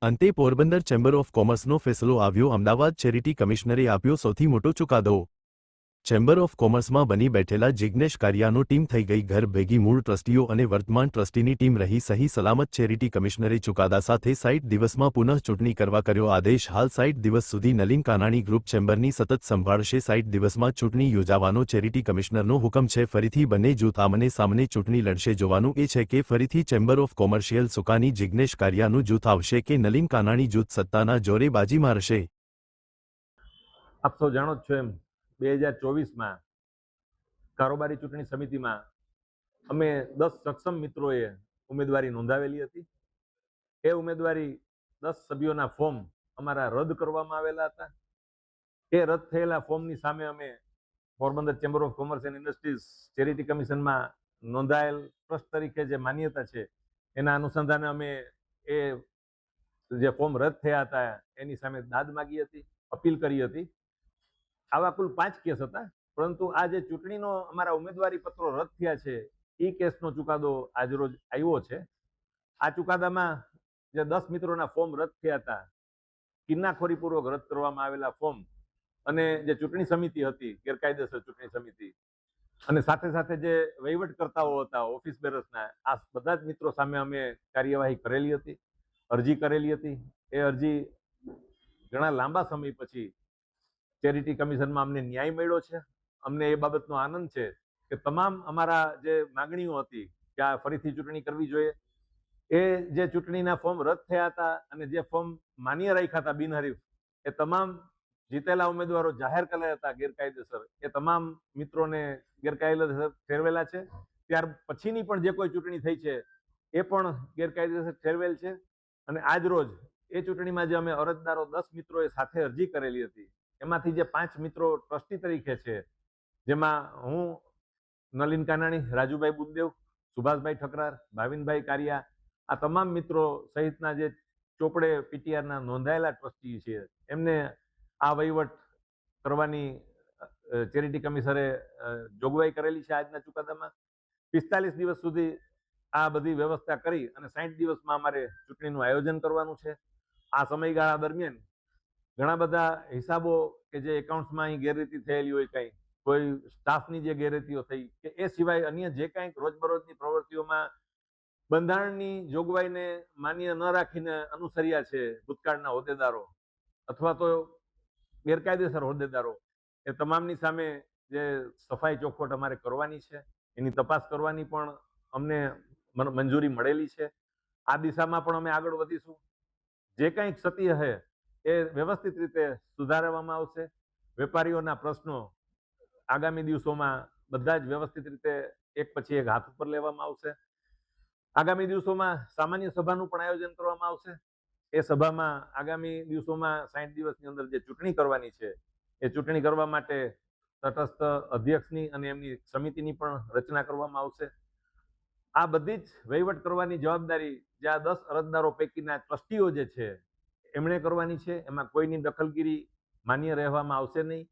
અંતે Porbandar chamber of કોમર્સનો ફેસલો આવ્યો. Ahmedabad charity કમિશનરે આપ્યો સૌથી મોટો ચુકાદો. ચેમ્બર ઓફ કોમર્સમાં બની બેઠેલા જિગ્નેશ કારિયાનો ટીમ થઈ ગઈ ઘર ભેગી. મૂળ ટ્રસ્ટીઓ અને વર્તમાન ટ્રસ્ટીની ટીમ રહી સહી સલામત. ચેરિટી કમિશનરે ચુકાદા સાથે 60 દિવસમાં પુનઃ ચૂંટણી કરવા કર્યો આદેશ. હાલ 60 દિવસ સુધી નલિન કાનાણી ગ્રુપ ચેમ્બરની સતત સંભાળશે. 60 દિવસમાં ચૂંટણી યોજાવાનો ચેરિટી કમિશનરનો હુકમ છે. ફરીથી બંને જૂથ આમને સામને ચૂંટણી લડશે. જોવાનું એ છે કે ફરીથી ચેમ્બર ઓફ કોમર્શિયલ સુકાની જિગ્નેશ કારિયાનું જૂથ આવશે કે નલિન કાનાણી જૂથ સત્તાના જોરે બાજી મારશે. આપ સૌ જાણો છો એમ 2024માં કારોબારી ચૂંટણી સમિતિમાં અમે 10 સક્ષમ મિત્રોએ ઉમેદવારી નોંધાવેલી હતી. એ ઉમેદવારી 10 સભ્યોના ફોર્મ અમારા રદ કરવામાં આવેલા હતા. એ રદ થયેલા ફોર્મની સામે અમે Porbandar chamber of commerce and industries charity કમિશનમાં નોંધાયેલ ટ્રસ્ટ તરીકે જે માન્યતા છે એના અનુસંધાને અમે એ જે ફોર્મ રદ થયા હતા એની સામે દાદ માગી હતી, અપીલ કરી હતી. આવા કુલ 5 કેસ હતા, પરંતુ આ જે ચૂંટણીનો અમારા ઉમેદવારી પત્રો રદ થયા છે એ કેસનો ચુકાદો આજરોજ આવ્યો છે. આ ચુકાદામાં જે 10 મિત્રોના ફોર્મ રદ થયા હતા, કિન્નાખોરીપૂર્વક રદ કરવામાં આવેલા ફોર્મ અને જે ચૂંટણી સમિતિ હતી ગેરકાયદેસર ચૂંટણી સમિતિ અને સાથે સાથે જે વહીવટકર્તાઓ હતા ઓફિસ બેરર્સના, આ બધા જ મિત્રો સામે અમે કાર્યવાહી કરેલી હતી, અરજી કરેલી હતી. એ અરજી ઘણા લાંબા સમય પછી ચેરિટી કમિશનમાં અમને ન્યાય મળ્યો છે. અમને એ બાબતનો આનંદ છે કે તમામ અમારા જે માગણીઓ હતી કે આ ફરીથી ચૂંટણી કરવી જોઈએ, એ જે ચૂંટણીના ફોર્મ રદ થયા હતા અને જે ફોર્મ માન્ય રાખ્યા હતા બિનહરીફ, એ તમામ જીતેલા ઉમેદવારો જાહેર કરેલા હતા ગેરકાયદેસર, એ તમામ મિત્રોને ગેરકાયદેસર ઠેરવેલા છે. ત્યાર પછીની પણ જે કોઈ ચૂંટણી થઈ છે એ પણ ગેરકાયદેસર ઠેરવેલ છે. અને આજ રોજ એ ચૂંટણીમાં જે અમે અરજદારો 10 મિત્રોએ સાથે અરજી કરેલી હતી, એમાંથી જે 5 મિત્રો ટ્રસ્ટી તરીકે છે, જેમાં હું, નલિન કાનાણી, રાજુભાઈ બુદ્દેવ, સુભાષભાઈ ઠકરાર, ભાવિનભાઈ કારિયા, આ તમામ મિત્રો સહિતના જે ચોપડે પીટીઆરના નોંધાયેલા ટ્રસ્ટી છે, એમને આ વહીવટ કરવાની ચેરિટી કમિશનરે જોગવાઈ કરેલી છે. આજના ચુકાદામાં 45 દિવસ સુધી આ બધી વ્યવસ્થા કરી અને 60 દિવસમાં અમારે ચૂંટણીનું આયોજન કરવાનું છે. આ સમયગાળા દરમિયાન ઘણા બધા હિસાબો કે જે એકાઉન્ટ્સમાં અહીં ગેરરીતિ થયેલી હોય, કઈ કોઈ સ્ટાફની જે ગેરરીતિઓ થઈ કે એ સિવાય અન્ય જે કંઈક રોજબરોજની પ્રવૃત્તિઓમાં બંધારણની જોગવાઈને માન્ય ન રાખીને અનુસર્યા છે ભૂતકાળના હોદ્દેદારો અથવા તો ગેરકાયદેસર હોદ્દેદારો, એ તમામની સામે જે સફાઈ ચોખવટ અમારે કરવાની છે, એની તપાસ કરવાની પણ અમને મંજૂરી મળેલી છે. આ દિશામાં પણ અમે આગળ વધીશું. જે કંઈ ક્ષતિ હશે એ વ્યવસ્થિત રીતે સુધારવામાં આવશે. વેપારીઓના પ્રશ્નો આગામી દિવસોમાં બધા જ વ્યવસ્થિત રીતે એક પછી એક હાથ ઉપર લેવામાં આવશે. આગામી દિવસોમાં સામાન્ય સભાનું પણ આયોજન કરવામાં આવશે. એ સભામાં આગામી દિવસોમાં 60 દિવસની અંદર જે ચૂંટણી કરવાની છે, એ ચૂંટણી કરવા માટે તટસ્થ અધ્યક્ષની અને એમની સમિતિની પણ રચના કરવામાં આવશે. આ બધી જ વહીવટ કરવાની જવાબદારી જે આ 10 અરજદારો પૈકીના ટ્રસ્ટીઓ જે છે એમણે કરવાની છે. એમાં કોઈની દખલગીરી માન્ય રહેવામાં આવશે નહીં.